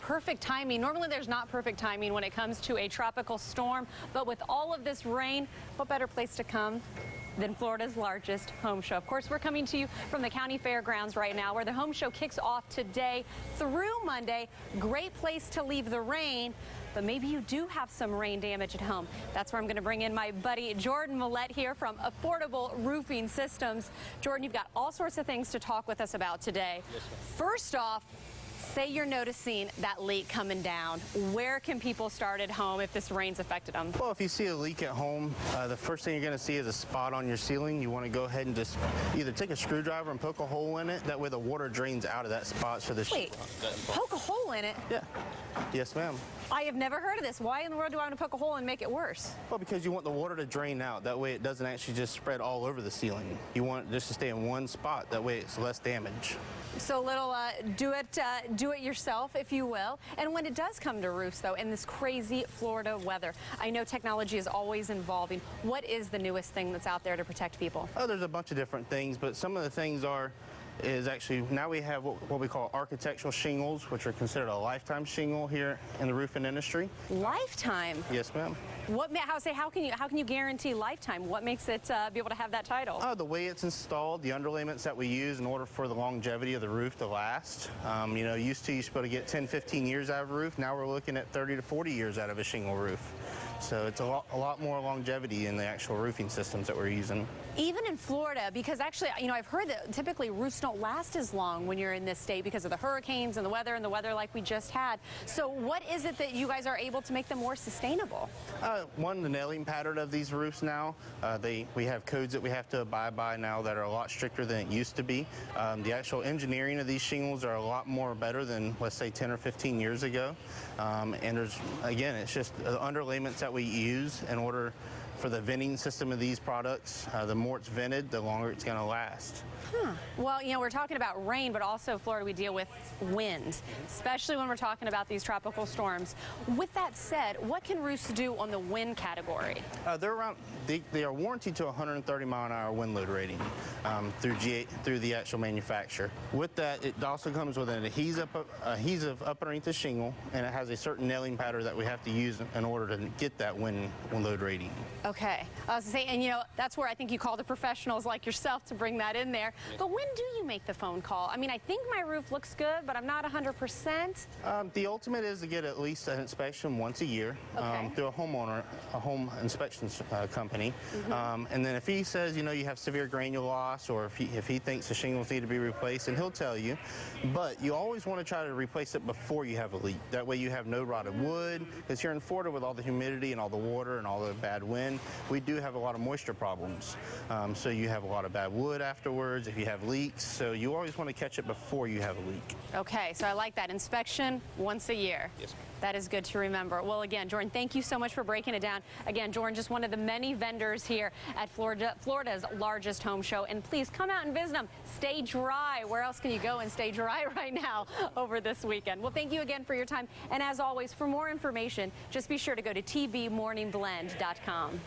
perfect timing. Normally there's not perfect timing when it comes to a tropical storm, but with all of this rain, what better place to come than Florida's largest home show. Of course, we're coming to you from the county fairgrounds right now, where the home show kicks off today through Monday. Great place to leave the rain, but maybe you do have some rain damage at home. That's where I'm going to bring in my buddy Jordan Millette here from Affordable Roofing Systems. Jordan, you've got all sorts of things to talk with us about today. Yes, ma'am. First off, say you're noticing that leak coming down. Where can people start at home if this rain's affected them? Well, if you see a leak at home, the first thing you're going to see is a spot on your ceiling. You want to go ahead and just either take a screwdriver and poke a hole in it. That way the water drains out of that spot. So the Wait, poke a hole in it? Yeah. Yes, ma'am. I have never heard of this. Why in the world do I want to poke a hole and make it worse? Well, because you want the water to drain out. That way it doesn't actually just spread all over the ceiling. You want it just to stay in one spot. That way it's less damage. So a little do it yourself, if you will. And when it does come to roofs, though, in this crazy Florida weather, I know technology is always evolving. What is the newest thing that's out there to protect people? Oh, there's a bunch of different things, but some of the things is actually now we have what we call architectural shingles, which are considered a lifetime shingle here in the roofing industry. Lifetime? Yes, ma'am. How can you guarantee lifetime? What makes it be able to have that title? The way it's installed, the underlayments that we use in order for the longevity of the roof to last. Used to you supposed to get 10, 15 years out of a roof. Now we're looking at 30 to 40 years out of a shingle roof. So it's a lot more longevity in the actual roofing systems that we're using. Even in Florida, because actually, I've heard that typically roofs don't last as long when you're in this state because of the hurricanes and the weather like we just had. So what is it that you guys are able to make them more sustainable? One, the nailing pattern of these roofs now, we have codes that we have to abide by now that are a lot stricter than it used to be. The actual engineering of these shingles are a lot more better than, let's say, 10 or 15 years ago. And it's just the underlayments that we use in order for the venting system of these products. The more it's vented, the longer it's going to last. Well, we're talking about rain, but also Florida, we deal with wind, especially when we're talking about these tropical storms. With that said, what can roofs do on the wind category? They are warranted to 130-mile-an-hour wind load rating through the actual manufacturer. With that, it also comes with an adhesive up underneath the shingle, and it has a certain nailing pattern that we have to use in order to get that wind load rating. Okay. I was saying, and that's where I think you call the professionals like yourself to bring that in there. But when do you make the phone call? I think my roof looks good, but I'm not 100%. The ultimate is to get at least an inspection once a year through a home inspection company. And then if he says, you have severe granule loss, or if he thinks the shingles need to be replaced, then he'll tell you. But you always want to try to replace it before you have a leak. That way you have no rotted wood, because here in Florida with all the humidity and all the water and all the bad wind, we do have a lot of moisture problems. So you have a lot of bad wood afterwards if you have leaks. So you always want to catch it before you have a leak. Okay, so I like that. Inspection once a year. Yes, ma'am. That is good to remember. Well, again, Jordan, thank you so much for breaking it down. Again, Jordan, just one of the many vendors here at Florida's largest home show. And please come out and visit them. Stay dry. Where else can you go and stay dry right now over this weekend? Well, thank you again for your time. And as always, for more information, just be sure to go to tvmorningblend.com.